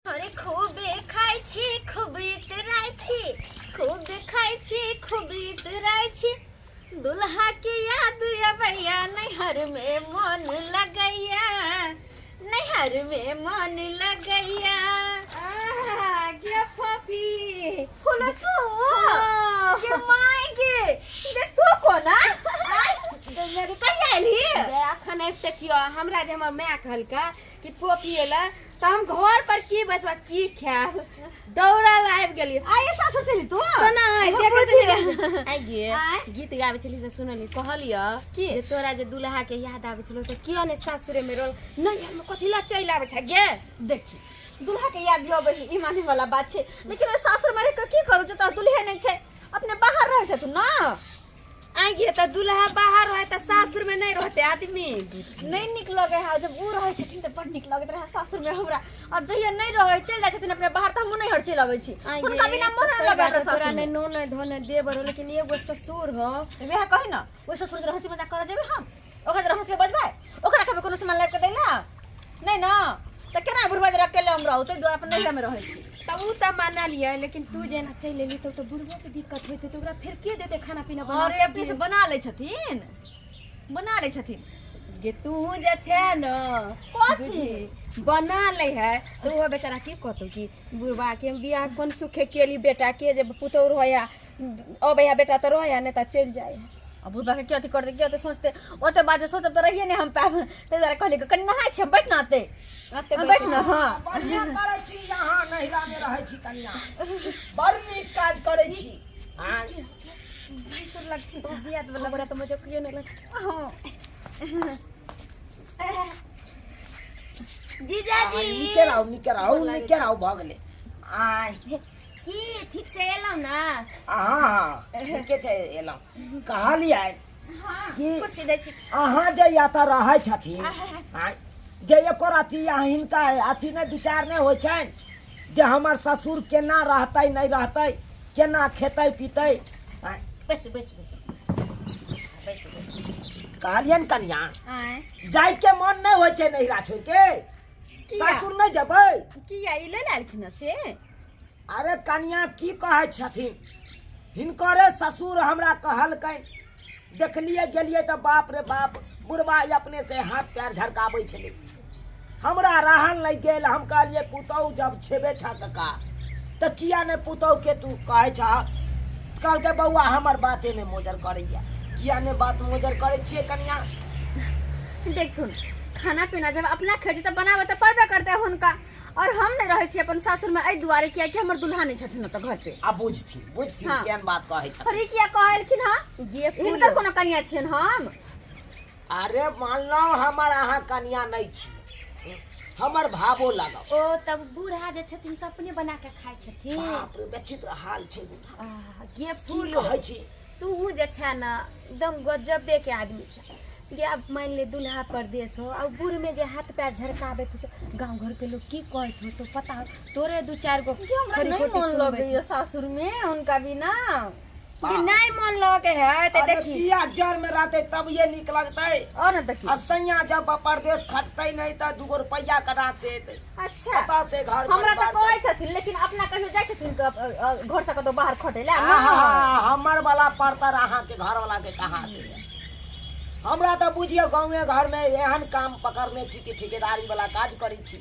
अरे खूबे खाई छी खूबे तराई छी खूबे खाई छी खूबे तराई छी दुल्हा की याद अबैया नैहर में मन लगैया नैहर में मन लगैया के फफी फूल तू के माय के दे तू कोना मेरे कहिया आइली अखन आबिते छियो हमरा जे हमर माय कहलका कि फोफी एला त हम घर पर की बसवा की खाएब दौड़ल आबि गेलिए आये सासुर चली तू तना देखे आई गे गीत गाबै छली से सुनली कहलियो की? जे तोरा जे दुल्हा के याद आबै छलो त किया ने सासुरे में रोल नहीं हम कथि ला चल आबै छ गे देखी दुल्हा के याद दियो बही ई माने वाला बात छे लेकिन ओ सासुर में रह के की करू जो दुल्हे नहीं छे अपने बाहर रहे थे तू ना आई गे त दुल्हा बाहर रहे त सासुर में नहीं रहते आदमी नहीं निक लगे है जब वो रहे छथिन त बड़ निक लगत रहे सासुर में हमरा और जहिया नहीं रहे चल जाय छथिन अपने बाहर त हम नहीं हर चल आबै छी उनका बिना मन न लगे रे सासुर ने नो ले धोने देबर लेकिन एगो ससुर हो बियाह कहि ना ओ ससुर जे हंसी मजाक कर जेबे हम ओकरा जे हंस के बजबै ओकरा कभी कोनो सामान लाग के देला नहीं ना त केना बुढ़वा जे रख के ले हम रहू त द्वार पर नहीं में रहे छी तब उ त माना लिया लेकिन तू जे ना चल लेली तो बुढ़वा के दिक्कत होते तो ओकरा फिर के देते खाना पीना बना अरे अपने से बना ले छथिन जे तू जे छे न कथी बना ले है तो वो बेचारा की कहतो कि बुढ़वा के बियाह कोन सुखे केली बेटा के जे पुतौ रहया ओ भैया बेटा त रहया ने त चल जाए अब बुढ़वा के क्या करते क्या सोचते ओते बात सोचब त रहिए ने हम पाब ते जरा कहले कि कन्ना है छ बैठ नाते बैठ ना हां बढ़िया करे छी यहाँ नहिरा में रहे छी कन्या बड़ नीक काज करे छी हां भाई सर लगती तो बियाह वाला बड़ा तो मजे क्लियर न लग जीजाजी निके रहो भगले आय की ठीक से एलौ ना हां निके छै एला कहली आय हां कुर्सी दै छी अहाँ जे याता रहे छथि आय जे एको राति हिनका अथी ने विचार नहीं होय छै जे हमर ससुर केना रहतै नहीं रहतै केना खेतै पीतै आय बस कहलियन कन्या आय जाय के मन नहीं होय छै नहिरा छोड़ के ससुर नहीं जबै किया ई ले लालखिन से अरे कन्या की कहे छथिन हिनकरे ससुर हमरा कहलकै देखलिए गेलिए तो बाप रे बाप बुढ़वा अपने से हाथ पैर झड़काबै छलै हमरा रहन नहीं गेल हम कहलिए पुतौ जब छेबे छ कका त किया ने पुतौ के तू कहे छ कल के बउआ हमर बाते ने मोजर करैया किया ने बात मोजर करे छिए कन्या देखथुन खाना पीना जब अपना खेजी त बनावे त परबे करते हुनका और हम नहीं रहे छी अपन सासुर में आई दुआरे किया कि हमर दुल्हा नहीं छथिन त घर पे अब बुझथिन हाँ। केन बात कहे छथिन अरे किया कहलखिन हां ये हिनकर कोनो कन्या छिन हम अरे मान लो हमर अहाँ कन्या नहीं छी हमर भावो लगाओ ओ तब बूढ़ा जे छथिन से अपने बना के खाय छथिन बाप रे विचित्र हाल छै बुढ़ा ये की फूल कहै छी तू जे छ ना एकदम गजबे के आदमी छ ये अब मान ले दुल्हा परदेश हो और बूढ़ में जे हाथ पैर झरकावे तो गांव घर के लोग की कहत हो तो पता हो तोरे दो चार गो हमरा नहीं मन लगे ये सासुर में उनका भी ना कि नहीं मन लगे है ते अरे देखी पिया जर में रहते तब ये निक लगतै और न देखी असैया जब परदेश खटतै नहीं त 2 रुपया करा से एतै अच्छा पता से घर हमरा त परिवार कहै छथिन लेकिन अपना कहियो जाय छथिन त घर तक तो बाहर खटेला हमर वाला पड़तर अहाँ के घर वाला के कहां से हमरा त बुझियो गांव में घर में एहन काम पकड़ने छी कि ठेकेदारी वाला काज करै छी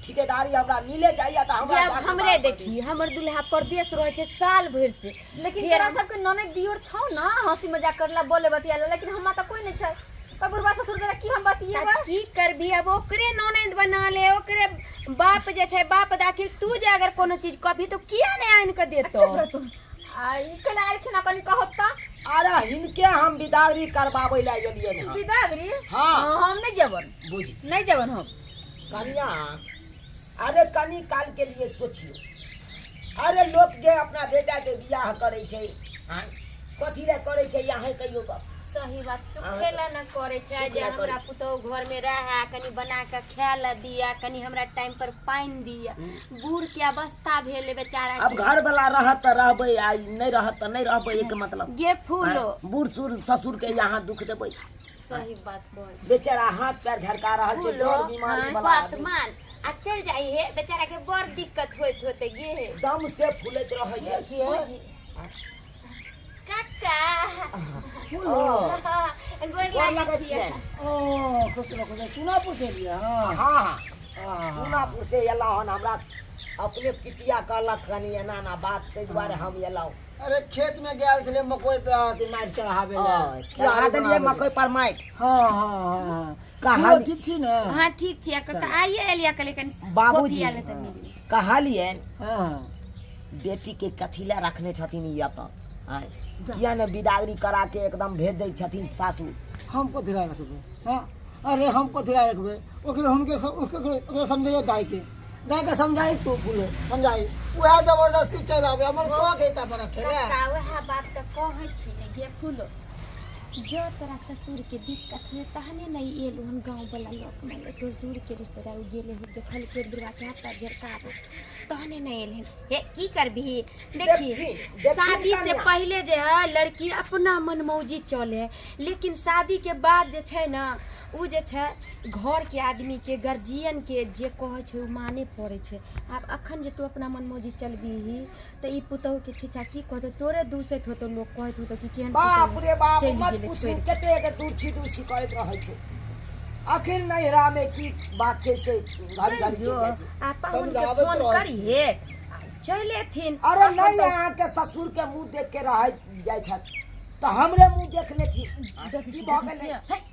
ठेकेदारी हमरा मिले जाइया त हमरा जब हमरे देखी हमर दुल्हा परदेश रहे छे साल भर से लेकिन तोरा सब के ननद दियोर छौ ना हंसी मजाक करला बोले बतियाला लेकिन हमरा त कोई नहीं छै पर बुढ़वा ससुर जरा की हम बतिएबा की करबी अब ओकरे ननद बना ले ओकरे बाप जे छै बाप दाखिल तू जे अगर कोनो चीज कभी तो किया नहीं आन के देतो आ ई कला आलखिन कनी कहत त अरे हिनके हम बिदागरी करबाबै ला गेलिए न बिदागरी हाँ। हम नहीं जबन बुझ नहीं जबन हम कन्या अरे कनी काल के लिए सोचियो अरे लोग जे अपना बेटा के बियाह करे छै हां कथि ले करे छै यहाँ कहियो त सही बात सुखेला न करे छै जे हमरा पुतो घर में रहा कनी बना के खाए दिया कनी हमरा टाइम पर पानी दिया बूढ़ के अवस्था भेले बेचारा अब घर वाला रहत त रहबै आ नहीं रहत त नहीं रहबै एक मतलब गे फूलो बूढ़ सुर ससुर के यहाँ दुख देबै सही बात बोल बेचारा हाथ पैर झरका रहल छै फूलो डर बीमारी वाला बात आदमी। मान आ चल जाई है बेचारा के बड़ दिक्कत होत होते गे है दम से फूलत रहे छै बुझी काका गोर गोर लागै लागै छियै छियै। ओ खुश रहो खुश रहो। चुनापुर से एलियै हाँ हाँ हाँ चूनापुर से एला हन हमरा अपने पितिया कहलक कनी एना ना बात ताहि दुआरे हम एलहुँ अरे खेत में गेल छलै मकई पे आती मारि चढ़ावे ले चढ़ा देलियै मकई पर माइक हाँ हाँ हाँ कहा ठीक छी ने हां ठीक छियै काका आइए एलिया कले कनी बाबूजी आले त मिली कहलियै हाँ बेटी के कथी ला रखने छथिन ये तो आय किया ने बिदागरी करा के एकदम भेज दै छथिन सासू हम कथी ला रखबै हाँ अरे हम कथी ला रखबै ओकरे हुनके ओकरे समझाइए दाय के समझाई तू फूलो समझाई वह जबरदस्ती चल आवे हमर शौक है त रखे रे काका वह बात त कहै छी ने गे फूलो जो तोरा ससुर के दिक्कत है तहने नहीं एलू हम गांव वाला लोग में दूर दूर के रिश्तेदार गेले हो देखल के बुढ़वा के हाथ पर झरका तहने नहीं एलहन हे की करबी देखी देखी शादी से कन्या। पहले जे है लड़की अपना मनमौजी चले है लेकिन शादी के बाद जे छै ना उ जे छै घर के आदमी के गार्जियन के जे कहै छै उ माने पड़े छै आब अखन जे तू अपना मनमौजी चलबीही त ई पुतहु के छिछा की कहतो तोरे दूसैत होतो लोग कहत होतो कि केहन बाप पुतहु रे बाप चलि मत गेलै पूछू छोड़ि के। कते दूर छी करैत रहै छै आखिर नैहरा में की बात छै से घड़ी घड़ी जो चलि जाइ छै आ पाहुन के समझाबैत फोन रहै करिए चल एथिन अरे अखन नहीं तऽ अहाँ के ससुर के मुंह देख के रह जाइ छथि तो हमरे मुंह देख लेथिन की भऽ गेलै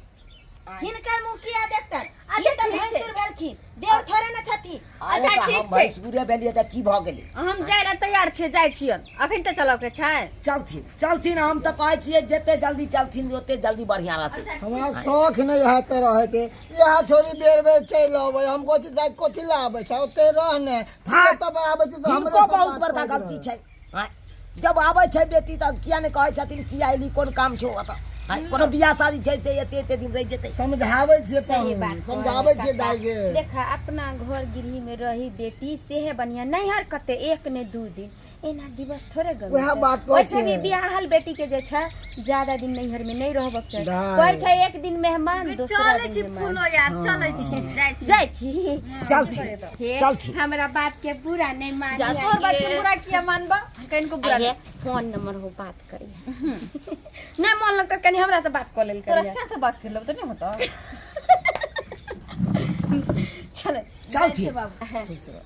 हिनकर मुंह किया देखतन अच्छा त भैंसुर भेलखिन देव थोड़े न छथि अरे अच्छा तऽ ठीक हम छै भैंसुरे भेलियै तऽ की भऽ गेलै हम जाय ला तैयार छियै जाइ छियन अखन तऽ चलब के छै चलथिन हम तऽ कहै छियै जते जल्दी चलथिन ओते जल्दी बढ़िया रहतै हमरा शौक नहीं है ते रहे के यह छोरी बेर बेर चल आवे हम कथी ला आवे छै ओते रहने हाँ। तब आवे छै तो हमरे हमको से बहुत बात बड़का करैत गलती रहे। छै आँय, जब आबै छै बेटी तऽ किया ने कहै छथिन किया एली कोन काम छौ ओतऽ आँय, कोनो बियाह शादी छै से एते एते दिन रहि जेतै समझावे छियै सही बात पाहुन समझावे छियै दाई के देखा अपना घर गृह में रही बेटी सेहे बढ़िया नैहर कते एक ने दू दिन एना दिवस थोड़े गल वएह बात कहै वैसे भी छियै। बियाहल बेटी के जे छै ज्यादा दिन नैहर में नहीं रहबक चाही नहि। कहै छै एक दिन मेहमान दूसरा चलै छी दिन फूलो मेहमान यार चलै छी जाइ छी जाइ छी चलथिन हे, चलथिन हमरा बात के बुरा नहीं मानी जा तोर बात के बुरा किया मानबा कनको बुरा आगे फोन नंबर हो बात करी नहीं मन लगता कनी हमरा से बात कर लेल तोरा करिए से बात कर लब त नहीं होता चलो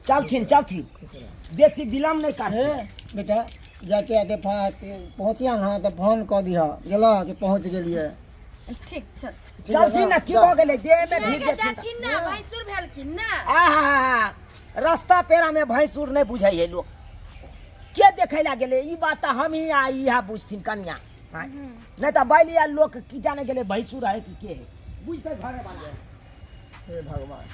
चलथिन बेसी विलम्ब नहीं कर हे बेटा जाके आते पहुंचिया ना तो फोन कर दिया गेलो कि पहुंच गेलिए ठीक छै चलथिन ना की भऽ गेलै देह में भीड़ जेथिन तऽ। जाथिन ना भैंसुर भेलखिन ना आहा रास्ता पेरा में भैंसुर नहीं बुझै है लोग के देखै ला गेलै ई बात तऽ हम ही आ इहा बुझथिन कनिया आँय, नहीं तऽ बैलिया लोग की जाने गेलै भैंसुर है कि के है बुझते घरे बाले हे भगवान